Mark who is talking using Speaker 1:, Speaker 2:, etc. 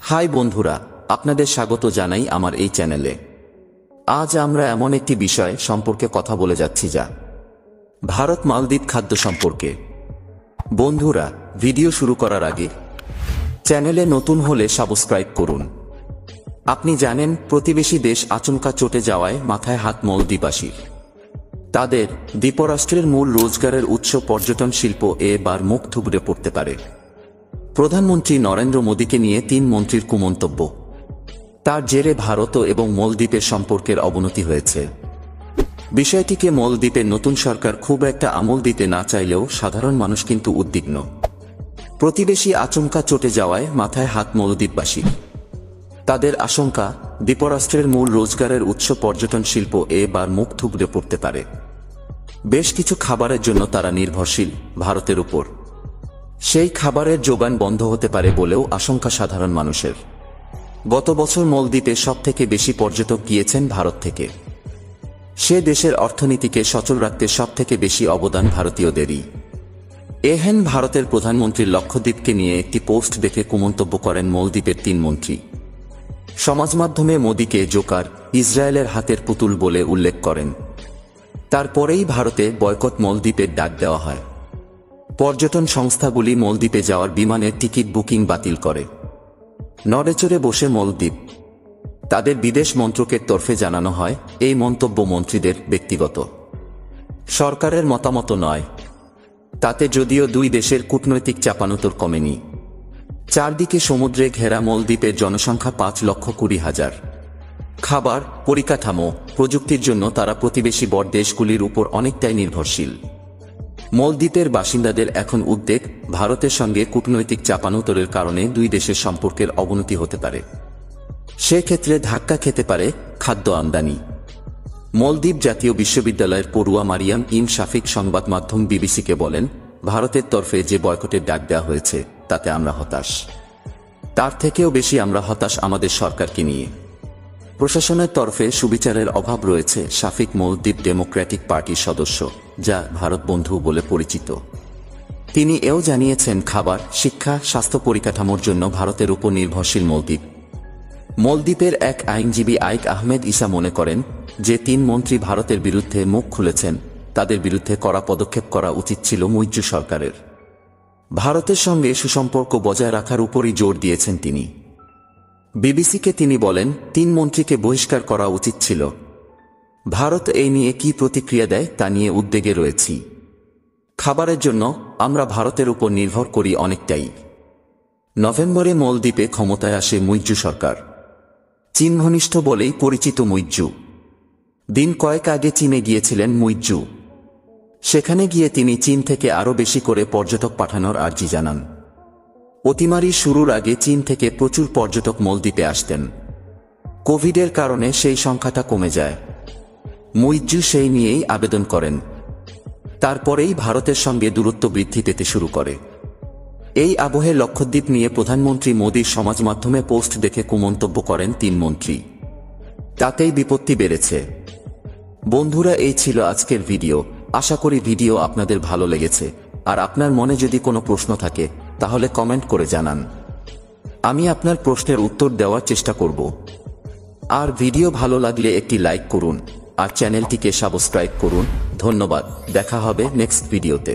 Speaker 1: High বন্ধুরা, আপনাদের স্বাগত জানাই আমার এই চ্যানেলে। আজ আমরা এমন একটি বিষয় সম্পর্কে কথা বলে যাচ্ছি যা ভারত মালদ্বীপ খাদ্য সম্পর্কে। বন্ধুরা, ভিডিও শুরু করার আগে চ্যানেলে নতুন হলে সাবস্ক্রাইব করুন। আপনি জানেন, প্রতিবেশী দেশ আচমকা চটে যাওয়ায় মাথায় হাত মালদ্বীপবাসীর। তাদের দ্বীপরাষ্ট্রের মূল রোজগারের উৎস পর্যটন শিল্প এবার মুখ থুবড়ে পড়তে পারে। প্রধানমন্ত্রী নরেন্দ্র মোদীকে নিয়ে 3 মন্ত্রীর কুমন্তব্য। তার জেরে ভারত এবং মালদ্বীপের সম্পর্কের অবনতি হয়েছে। বিষয়টিকে মালদ্বীপের নতুন সরকার খুব একটা আমল দিতে না চাইলেও সাধারণ মানুষ কিন্তু উদ্বিগ্ন। প্রতিবেশী আচমকা চটে যাওয়ায় মাথায় হাত মালদ্বীপবাসীর। তাদের আশঙ্কা, দ্বীপরাষ্ট্রের মূল রোজগারের উৎস পর্যটন শিল্প এবার মুখ থুবড়ে পড়তে পারে। বেশ কিছু খাবারের জন্য তারা নির্ভরশীল ভারতের উপর। সেই খাবারের যোগান বন্ধ হতে পারে বলেও আশঙ্কা সাধারণ মানুষের। গত বছর মালদ্বীপে সবথেকে বেশি পর্যটক গিয়েছেন ভারত থেকে। সে দেশের অর্থনীতিকে সচল রাখতে সবথেকে বেশি অবদান ভারতীয়দেরই। এহেন ভারতের প্রধানমন্ত্রীর লক্ষদ্বীপকে নিয়ে একটি পোস্ট দেখে কুমন্তব্য করেন মালদ্বীপের 3 মন্ত্রী। সমাজমাধ্যমে মোদীকে জোকার, ইসরায়েলের হাতের পুতুল বলে উল্লেখ করেন। তারপরেই ভারতে বয়কট মালদ্বীপের ডাক দেওয়া হয়। পর্যটন সংস্থাগুলি মালদ্বীপে যাওয়ার বিমানের টিকিট বুকিং বাতিল করে। নড়েচড়ে বসে মালদ্বীপ। তাদের বিদেশ মন্ত্রকের তরফে জানানো হয়, এই মন্তব্য মন্ত্রীদের ব্যক্তিগত, সরকারের মতামত নয়। তাতে যদিও 2 দেশের কূটনৈতিক চাপানোতর কমেনি। চারদিকে সমুদ্রে ঘেরা মালদ্বীপের জনসংখ্যা 5,20,000। খাবার, পরিকাঠামো, প্রযুক্তির জন্য তারা প্রতিবেশী বড় দেশগুলির উপর অনেকটাই নির্ভরশীল। মালদ্বীপের বাসিন্দাদের এখন উদ্বেগ, ভারতের সঙ্গে কূটনৈতিক চাপানোতরের কারণে 2 দেশের সম্পর্কের অবনতি হতে পারে। সেক্ষেত্রে ধাক্কা খেতে পারে খাদ্য আমদানি। মালদ্বীপ জাতীয় বিশ্ববিদ্যালয়ের পড়ুয়া মারিয়াম ইন শাফিক সংবাদ মাধ্যম বিবিসিকে বলেন, ভারতের তরফে যে বয়কটের ডাক দেওয়া হয়েছে তাতে আমরা হতাশ। তার থেকেও বেশি আমরা হতাশ আমাদের সরকারকে নিয়ে। প্রশাসনের তরফে সুবিচারের অভাব রয়েছে। শাফিক মালদ্বীপ ডেমোক্র্যাটিক পার্টির সদস্য, যা ভারত বন্ধু বলে পরিচিত। তিনি এও জানিয়েছেন, খাবার, শিক্ষা, স্বাস্থ্য পরিকাঠামোর জন্য ভারতের উপর নির্ভরশীল মালদ্বীপ। মালদ্বীপের এক আইনজীবী আইক আহমেদ ইসা মনে করেন, যে 3 মন্ত্রী ভারতের বিরুদ্ধে মুখ খুলেছেন তাদের বিরুদ্ধে কড়া পদক্ষেপ করা উচিত ছিল মুইজ্জু সরকারের। ভারতের সঙ্গে সুসম্পর্ক বজায় রাখার উপরই জোর দিয়েছেন তিনি। বিবিসিকে তিনি বলেন, 3 মন্ত্রীকে বহিষ্কার করা উচিত ছিল। ভারত এই নিয়ে কি প্রতিক্রিয়া দেয় তা নিয়ে উদ্বেগে রয়েছি। খাবারের জন্য আমরা ভারতের উপর নির্ভর করি অনেকটাই। নভেম্বরে মালদ্বীপে ক্ষমতায় আসে মুইজ্জু সরকার। চীন ঘনিষ্ঠ বলেই পরিচিত মুইজ্জু। দিন কয়েক আগে চীনে গিয়েছিলেন মুইজ্জু। সেখানে গিয়ে তিনি চীন থেকে আরও বেশি করে পর্যটক পাঠানোর আর্জি জানান। অতিমারি শুরুর আগে চীন থেকে প্রচুর পর্যটক মালদ্বীপে আসতেন। কোভিডের কারণে সেই সংখ্যাটা কমে যায়। মুইজ্জু সেই নিয়েই আবেদন করেন। তারপরেই ভারতের সঙ্গে দূরত্ব বৃদ্ধি পেতে শুরু করে। এই আবহে লক্ষদ্বীপ নিয়ে প্রধানমন্ত্রী মোদীর সমাজমাধ্যমে পোস্ট দেখে কুমন্তব্য করেন 3 মন্ত্রী। তাতেই বিপত্তি বেড়েছে। বন্ধুরা, এই ছিল আজকের ভিডিও। আশা করি ভিডিও আপনাদের ভালো লেগেছে। আর আপনার মনে যদি কোনো প্রশ্ন থাকে তাহলে কমেন্ট করে জানান। আমি আপনার প্রশ্নের উত্তর দেওয়ার চেষ্টা করব। আর ভিডিও ভালো লাগলে একটি লাইক করুন আর চ্যানেলটিকে সাবস্ক্রাইব করুন। ধন্যবাদ। দেখা হবে নেক্সট ভিডিওতে।